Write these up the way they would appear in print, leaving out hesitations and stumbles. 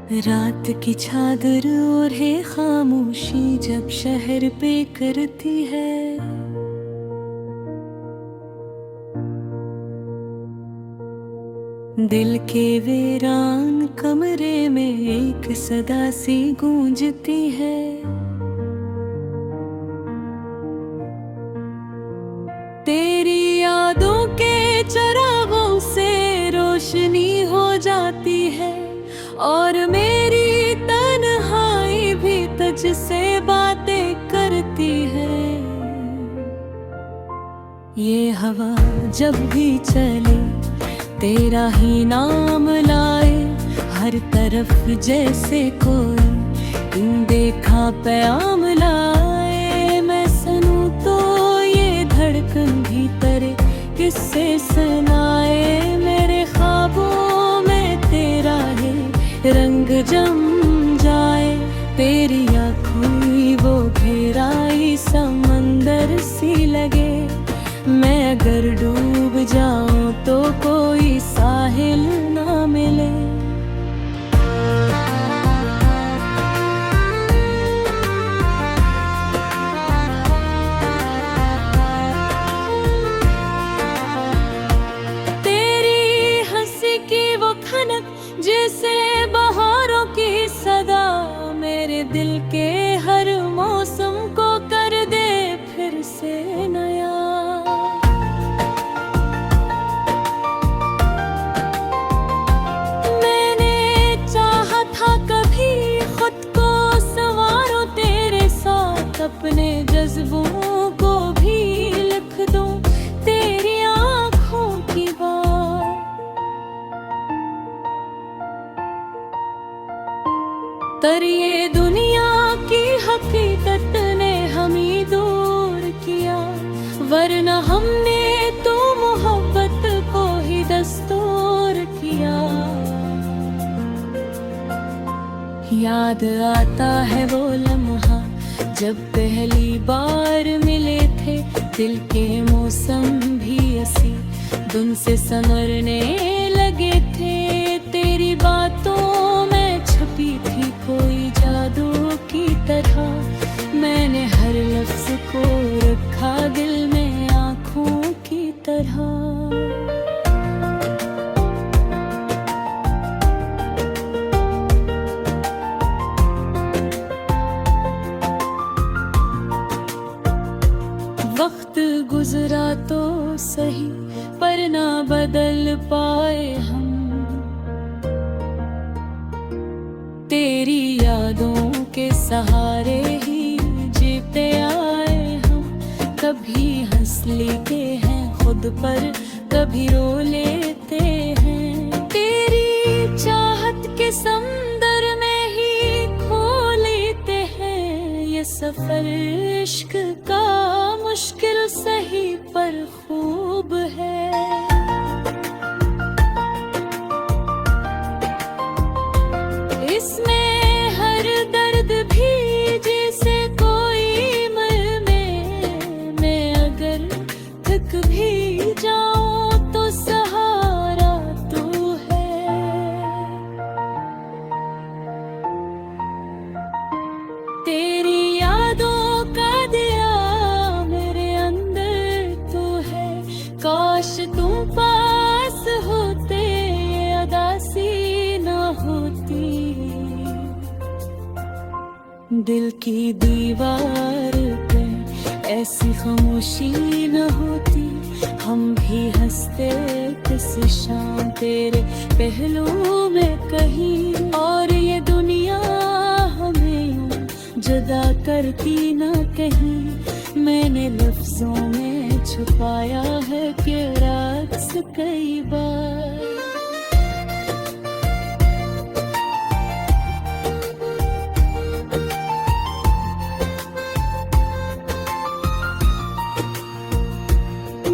रात की चादर ओढ़े खामोशी जब शहर पे करती है। दिल के वीरान कमरे में एक सदा सी गूंजती है। तेरी यादों के चिरागों से रोशनी हो जाती है और मेरी तन्हाई भी तुझसे बातें करती है। ये हवा जब भी चले तेरा ही नाम लाए, हर तरफ जैसे कोई अनदेखा प्याम लाए। मैं सुनूं तो ये धड़कन भीतर किससे सुनाए। मेरे ख्वाबों में तेरा है रंग जम जाए। तेरी आँखों वो गहराई समंदर सी लगे। मैं अगर डूब जाऊं तो कोई साहिल ना मिले। तेरी हंसी की वो खनक जैसे बहारों की सदा, मेरे दिल के हर मौसम को कर दे फिर से नया। अपने जज्बों को भी लिख दूं तेरी आँखों की बात। पर ये दुनिया की हकीकत ने हमें दूर किया, वरना हमने तो मोहब्बत को ही दस्तूर किया। याद आता है वो लम्हा जब पहली बार मिले थे। दिल के मौसम भी ऐसी धुन से संवरने लगे थे। तेरी बातों में छुपी थी कोई जादू की तरह। मैंने हर लफ्ज को रखा दिल में आँखों की तरह। वक्त गुजरा तो सही पर ना बदल पाए हम। तेरी यादों के सहारे ही जीते आए हम। कभी हंस लेते हैं खुद पर, कभी रो लेते हैं। तेरी चाहत के समुंदर में ही खो लेते हैं। ये सफर इश्क का मुश्किल सही पर खूब है। इसमें हर दर्द भी जैसे कोई मर में। मैं अगर थक भी जाऊं तो सहारा तू है। तेरी यादों का दिया काश तुम पास होते, ये अदासी न होती। दिल की दीवार पे ऐसी खामोशी न होती। हम भी हंसते किसी शाम तेरे पहलू में कहीं। और ये दुनिया हमें यूं जुदा करती न कहीं। मैंने लफ्जों में छुपाया है कि रात कई बार।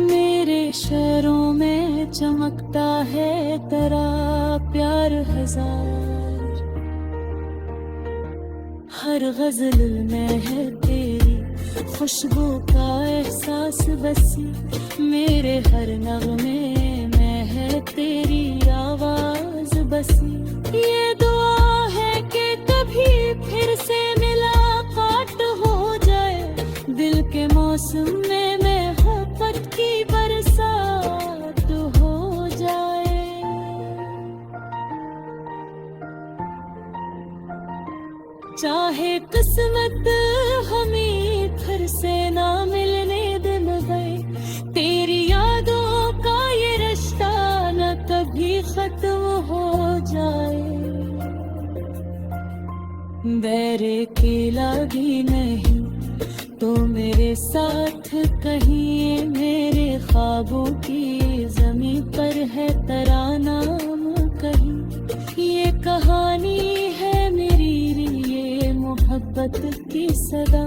मेरे शहरों में चमकता है तेरा प्यार हजार। हर गजल में है तेरी खुशबू का एहसास बसी। मेरे हर नगमे में है तेरी आवाज बसी। ये दुआ है कभी फिर से मुलाकात हो जाए, दिल के मौसम में मोहब्बत की बरसात हो जाए। चाहे किस्मत हमें फिर से ना मिलने दिन गए, तेरी यादों का ये रिश्ता न कभी खत्म हो जाए। बैरे की लगी नहीं तो मेरे साथ कहीं, मेरे ख्वाबों की ज़मीं पर है तरानाम कहीं। ये कहानी है मेरी, ये मोहब्बत की सदा,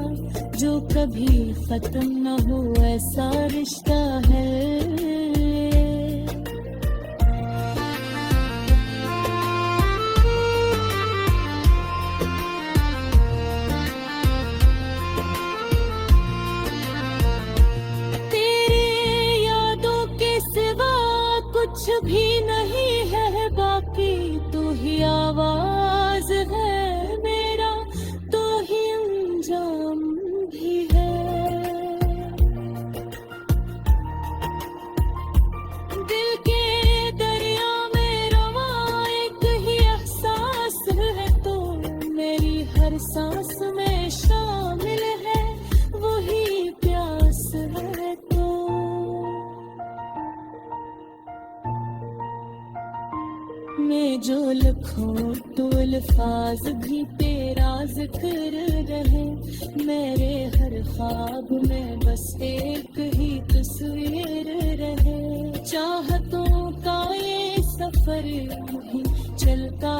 जो कभी खत्म न हो ऐसा रिश्ता है। कुछ भी नहीं है बाकी, तू ही आवाज है मेरा, तू ही अंजाम भी है। दिल के दरिया में रवा एक ही एहसास है, तो मेरी हर सांस में शामिल है वही प्यास है। तो मैं जो लिखूं तो अल्फाज भी तेरा जिक्र रहे, मेरे हर ख्वाब में बस एक ही तस्वीर रहे। चाहतों का ये सफर यूं चलता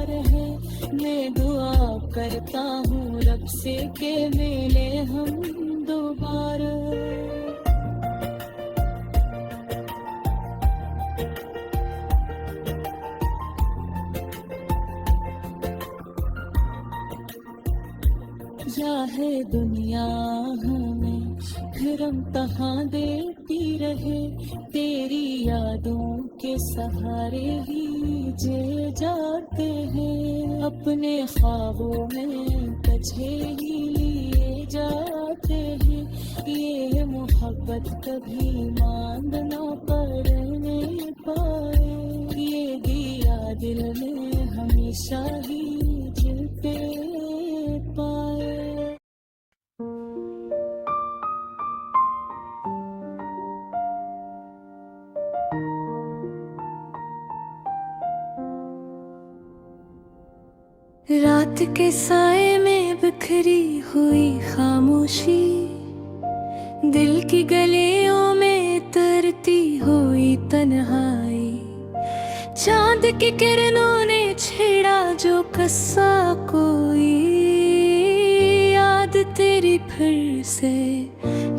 रहे, मैं दुआ करता हूँ रब से के मिले हम दोबारा। या है दुनिया हमें फिर इम्तहान देती रहे, तेरी यादों के सहारे ही जे जाते हैं। अपने ख्वाबों में तुझे ही लिए जाते हैं, ये मोहब्बत कभी मांग ना पड़ने पाए। ये दिया दिल में हमेशा ही जलते पाए। रात के साए में बिखरी हुई खामोशी, दिल की गलियों में तरती हुई तन्हाई। चांद की किरणों ने छेड़ा जो कस्सा कोई, याद तेरी फिर से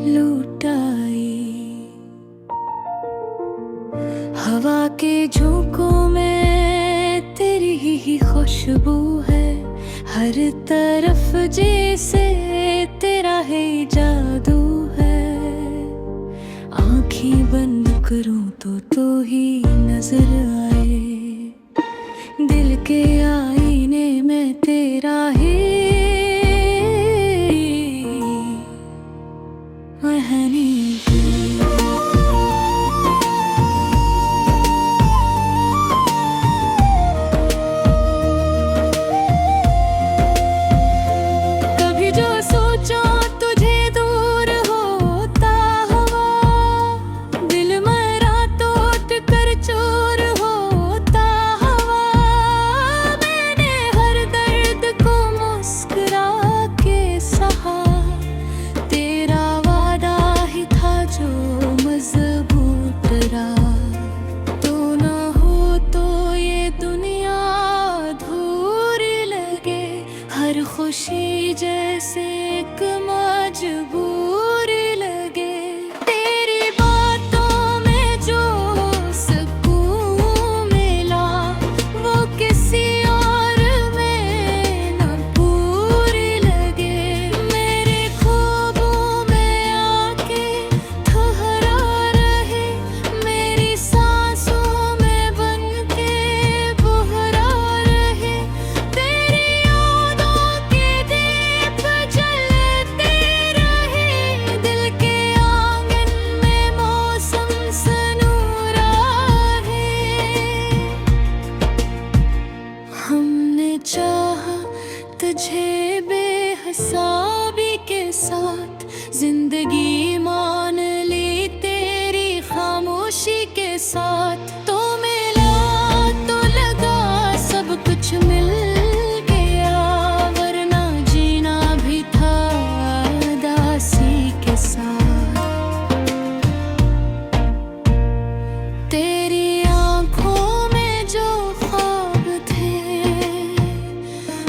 लौट आई। हवा के झोंकों में तेरी ही खुशबू है, हर तरफ जैसे तेरा है जादू है। आँखें बंद करूं तो ही नजर आए, दिल के आईने में तेरा है वहनी। como साथ जिंदगी मान ली तेरी खामोशी के साथ। तो मिला तो लगा सब कुछ मिल गया, वरना जीना भी था दासी के साथ। तेरी आंखों में जो ख्वाब थे,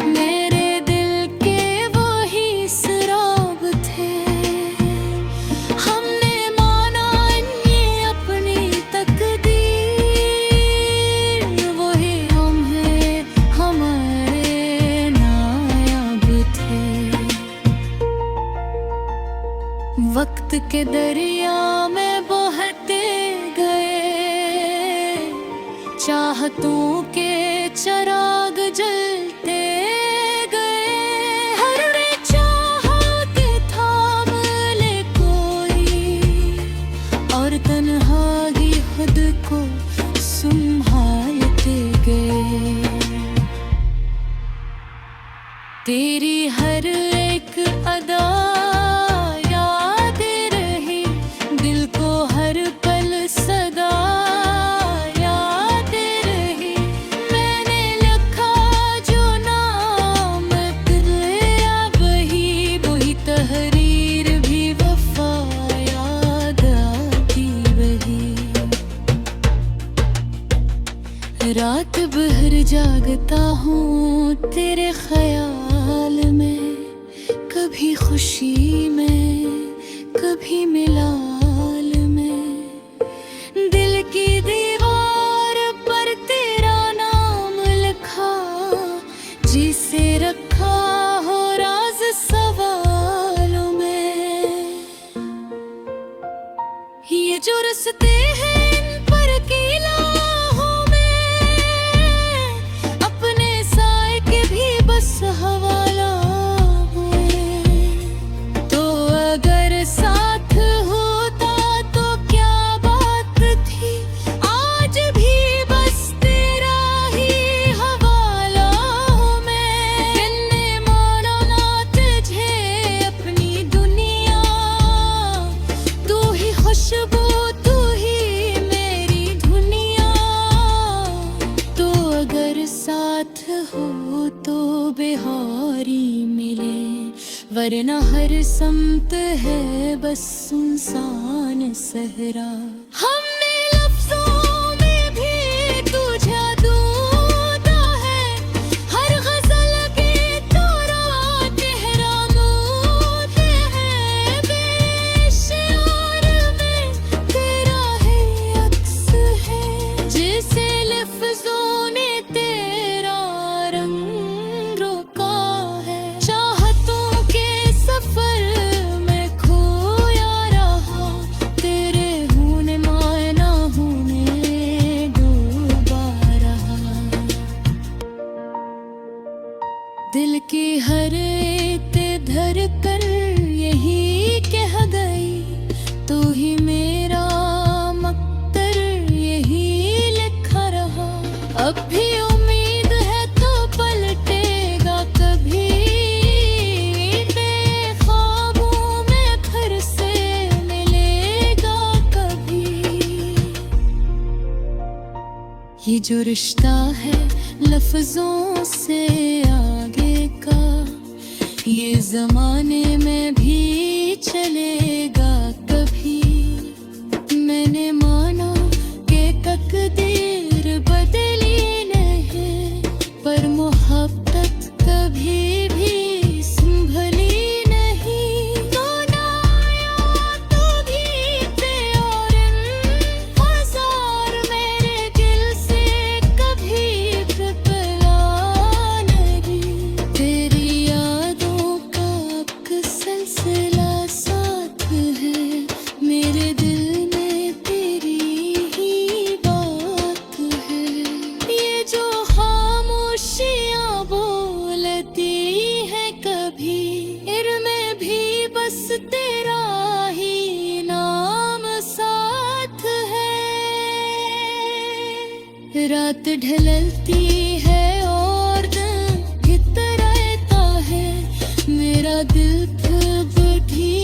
मेरे दिल के वही सराब थे। हमने माना ये अपनी तकदीर, वही हम हैं हमारे नायाब थे। वक्त के दरिया में बहते गए, चाहतों के चिराग जलते गए। हर ने चाहा कि थाम ले कोई, और तन्हाई खुद को संभालते गए। तेरी हर एक अदा याद रही, दिल को हर पल सदा याद रही। मैंने लिखा जो नाम तेरा, वही वही तहरीर भी वफा याद आती वही। रात भर जागता हूँ तेरे ख्याल में, कभी खुशी में कभी मिलाल में। दिल की दीवार पर तेरा नाम लिखा, जिसे रखा हो राज सवालों में। ये जो रस्ते हैं इन पर कीलाहों में, अपने साए के भी बस हवाला हुए। तो अगर साथ होता तो क्या बात थी, आज भी बस तेरा ही हवाला हूँ मैं। मैंने माना ना तुझे अपनी दुनिया, तू ही खुशबू तू ही मेरी दुनिया। तो अगर साथ हो तो बिहारी मिले, वरना हर समत है बस सुनसान सहरा। हमने लफ्जों में भी तुझे ढूंढा है, हर गजल के तोरा चेहरा मूते हैं। बेशुमार में तेरा है अक्स है, जिसे लफ्जों ने तेरा रंग रोका है। चाहतों के सफर में खोया रहा, तेरे होने मायना होने डूबा रहा। दिल की हर एक धड़कन यही कह गई, तू ही मेरा मक्तर यही लिखा रहा। अब भी उम्मीद है तो पलटेगा कभी, बेख्वाबों में फिर से मिलेगा कभी। ये जो रिश्ता है लफ्जों से आगे का, ये जमाने में भी चलेगा कभी। मैंने माना कि तकदीर बदली नहीं, पर मोहब्बत कभी भी संभली नहीं। तो ना आया तो भी थे और इन हजार मेरे दिल से कभी पिघला नहीं। तेरी यादों का एक सिलसिला साथ है, मेरे दिल में तेरी ही बात है। ये जो खामोशियाँ बोलती है कभी, इनमें भी बस तेरा ही नाम साथ है। रात ढलती है और दिन भीतर रहता है, मेरा दिल कब भी